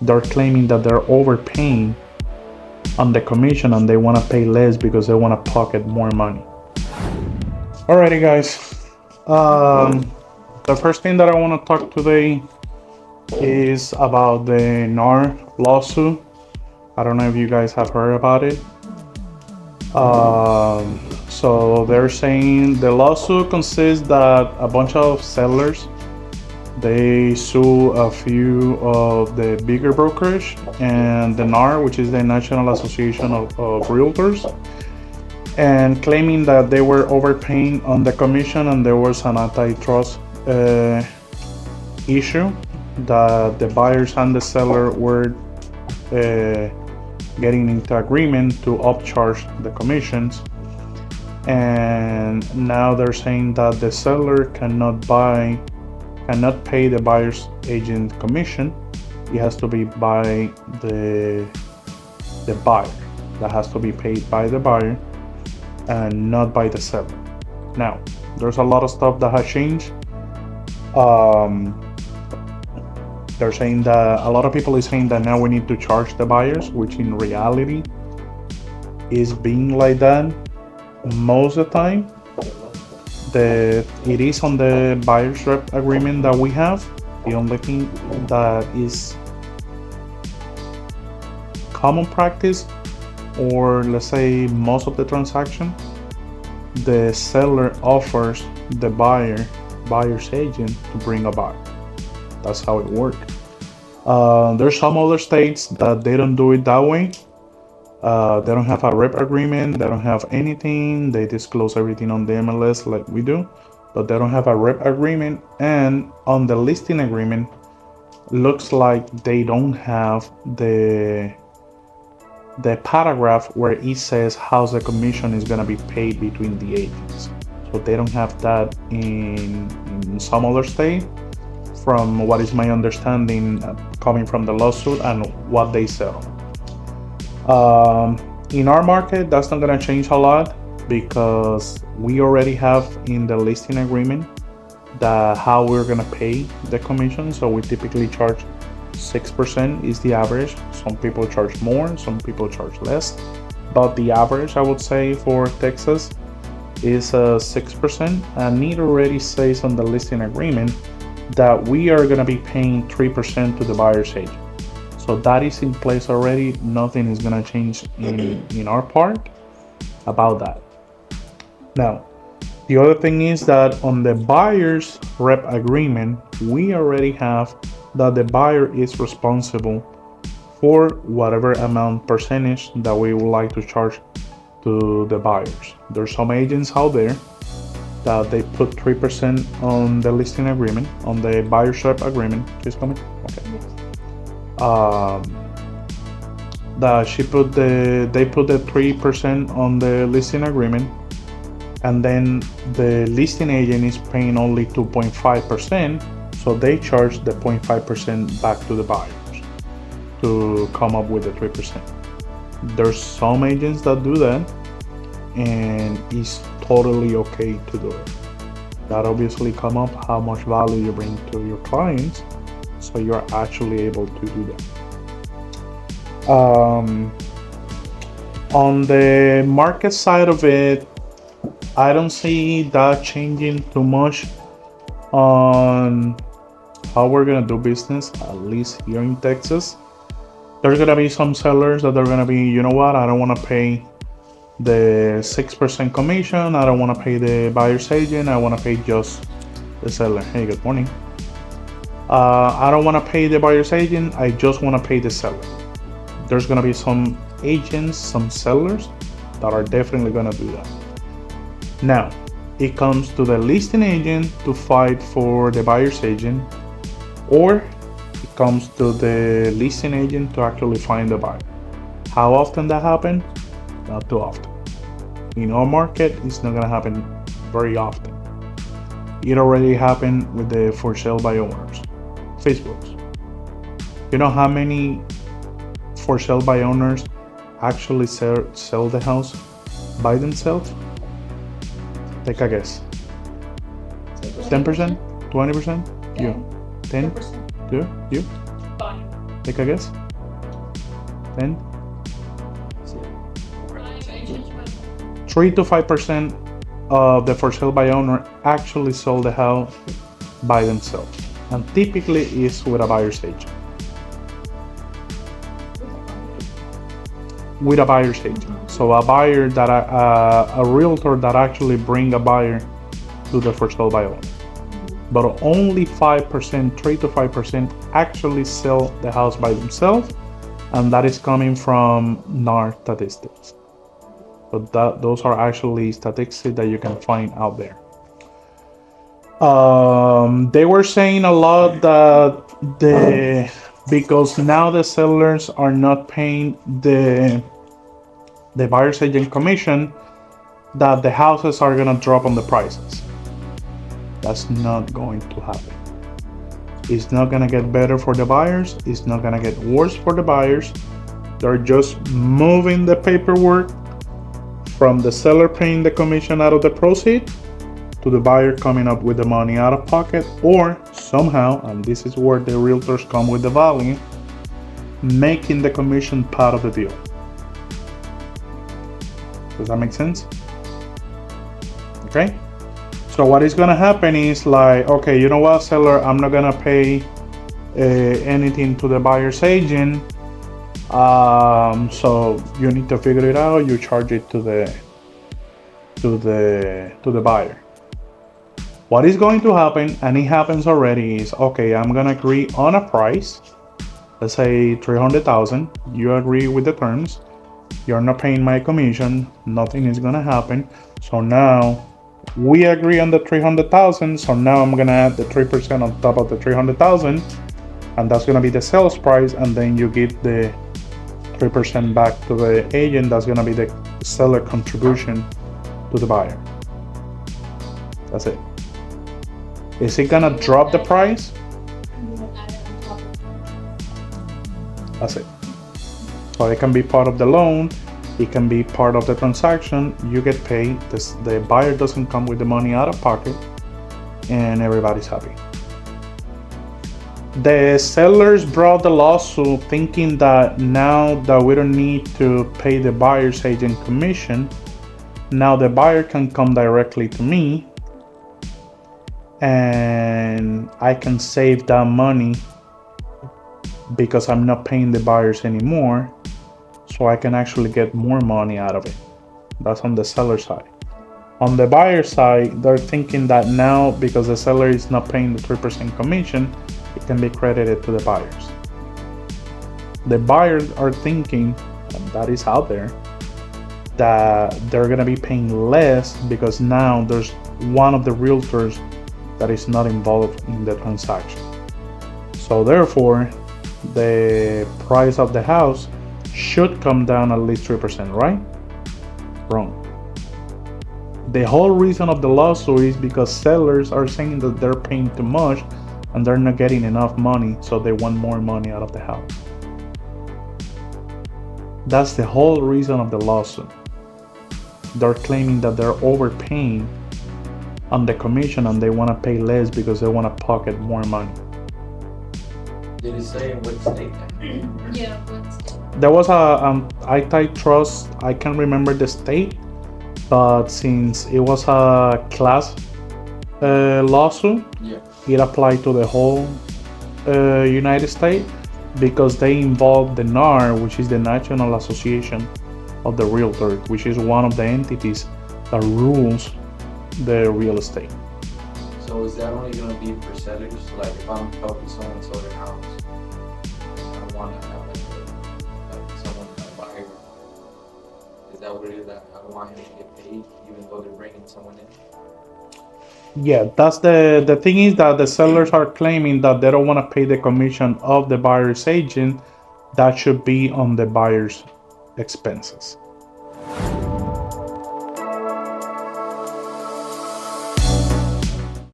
they're claiming that they're overpaying on the commission and they want to pay less because they want to pocket more money. Alrighty, guys. The first thing that I want to talk today is about the NAR lawsuit. I don't know if you guys have heard about it. So they're saying the lawsuit consists that a bunch of sellers, they sue a few of the bigger brokerage and the NAR, which is the National Association of Realtors, and claiming that they were overpaying on the commission and there was an antitrust issue, that the buyers and the seller were getting into agreement to upcharge the commissions. And now they're saying that the seller cannot pay the buyer's agent commission. It has to be by the buyer. That has to be paid by the buyer and not by the seller. Now, there's a lot of stuff that has changed. They're saying that a lot of people is saying that now we need to charge the buyers, which in reality is being like that most of the time. It is on the buyer's rep agreement that we have. The only thing that is common practice, or let's say most of the transaction, the seller offers the buyer's agent to bring a buyer. That's how it works. There's some other states that they don't do it that way. They don't have a rep agreement. They don't have anything. They disclose everything on the MLS like we do, but they don't have a rep agreement. And on the listing agreement, looks like they don't have the paragraph where it says how the commission is going to be paid between the agents. So they don't have that in some other state, from what is my understanding coming from the lawsuit and what they settle. In our market, that's not going to change a lot because we already have in the listing agreement how we're going to pay the commission. So we typically charge 6% is the average. Some people charge more, some people charge less, but the average, I would say, for Texas is 6%, and it already says on the listing agreement that we are going to be paying 3% to the buyer's agent. So that is in place already. Nothing is going to change in our part about that. Now, the other thing is that on the buyer's rep agreement, we already have that the buyer is responsible for whatever amount percentage that we would like to charge to the buyers. There's some agents out there that they put 3% on the listing agreement, on the buyer's rep agreement. She's coming? Okay. They put the 3% on the listing agreement, and then the listing agent is paying only 2.5%, so they charge the 0.5% back to the buyers to come up with the 3%. There's some agents that do that, and it's totally okay to do it. That obviously come up how much value you bring to your clients, so you're actually able to do that. On the market side of it, I don't see that changing too much on how we're gonna do business, at least here in Texas. There's gonna be some sellers that are gonna be, you know what, I don't wanna pay the 6% commission, I don't wanna pay the buyer's agent, I wanna pay just the seller. Hey, good morning. I don't wanna pay the buyer's agent, I just wanna pay the seller. There's gonna be some agents, some sellers that are definitely gonna do that. Now, it comes to the listing agent to fight for the buyer's agent, or it comes to the listing agent to actually find the buyer. How often that happens? Not too often. In our market, it's not gonna happen very often. It already happened with the for sale by owners, Facebooks. You know how many for sale by owners actually sell the house by themselves? Take a guess. 10%? 20%? You? 10? 10%. You? Take a guess. 10? 3 to 5% of the for sale by owner actually sold the house by themselves, and typically is with a buyer's agent. With a buyer's agent, so a buyer that a realtor that actually bring a buyer to the for sale by owner, but only 5%, 3 to 5% actually sell the house by themselves, and that is coming from NAR statistics. But those are actually statistics that you can find out there. They were saying a lot that because now the sellers are not paying the buyer's agent commission, that the houses are gonna drop on the prices. That's not going to happen. It's not gonna get better for the buyers. It's not gonna get worse for the buyers. They're just moving the paperwork from the seller paying the commission out of the proceeds to the buyer coming up with the money out of pocket, or somehow, and this is where the realtors come with the value, making the commission part of the deal. Does that make sense? Okay. So what is gonna happen is like, okay, you know what, seller, I'm not gonna pay anything to the buyer's agent. So you need to figure it out. You charge it to the buyer. What is going to happen, and it happens already, is okay, I'm gonna agree on a price. Let's say 300,000. You agree with the terms. You're not paying my commission. Nothing is gonna happen. So now we agree on the 300,000. So now I'm gonna add the 3% on top of the 300,000, and that's gonna be the sales price. And then you give the 3% back to the agent. That's gonna be the seller contribution to the buyer. That's it. Is it gonna drop the price? That's it. So it can be part of the loan, it can be part of the transaction. You get paid. The buyer doesn't come with the money out of pocket, and everybody's happy. The sellers brought the lawsuit thinking that now that we don't need to pay the buyer's agent commission, now the buyer can come directly to me and I can save that money because I'm not paying the buyers anymore, so I can actually get more money out of it. That's on the seller side. On the buyer side, they're thinking that now because the seller is not paying the 3% commission, it can be credited to the buyers. The buyers are thinking, and that is out there, that they're gonna be paying less because now there's one of the realtors that is not involved in the transaction. So therefore, the price of the house should come down at least 3%, right? Wrong. The whole reason of the lawsuit is because sellers are saying that they're paying too much and they're not getting enough money, so they want more money out of the house. That's the whole reason of the lawsuit. They're claiming that they're overpaying on the commission and they want to pay less because they want to pocket more money. Did it say in what state? Yeah, what state? There was a antitrust, I can't remember the state, but since it was a class lawsuit, Yeah. it applied to the whole United States because they involved the NAR, which is the National Association of the Realtors, which is one of the entities that rules the real estate. So is that only gonna be for sellers? Like if I'm helping someone sell their house, I wanna have like someone buy it. Is that what it is? That I want him to get paid even though they're bringing someone in? Yeah, that's the thing is that the sellers are claiming that they don't want to pay the commission of the buyer's agent. That should be on the buyer's expenses.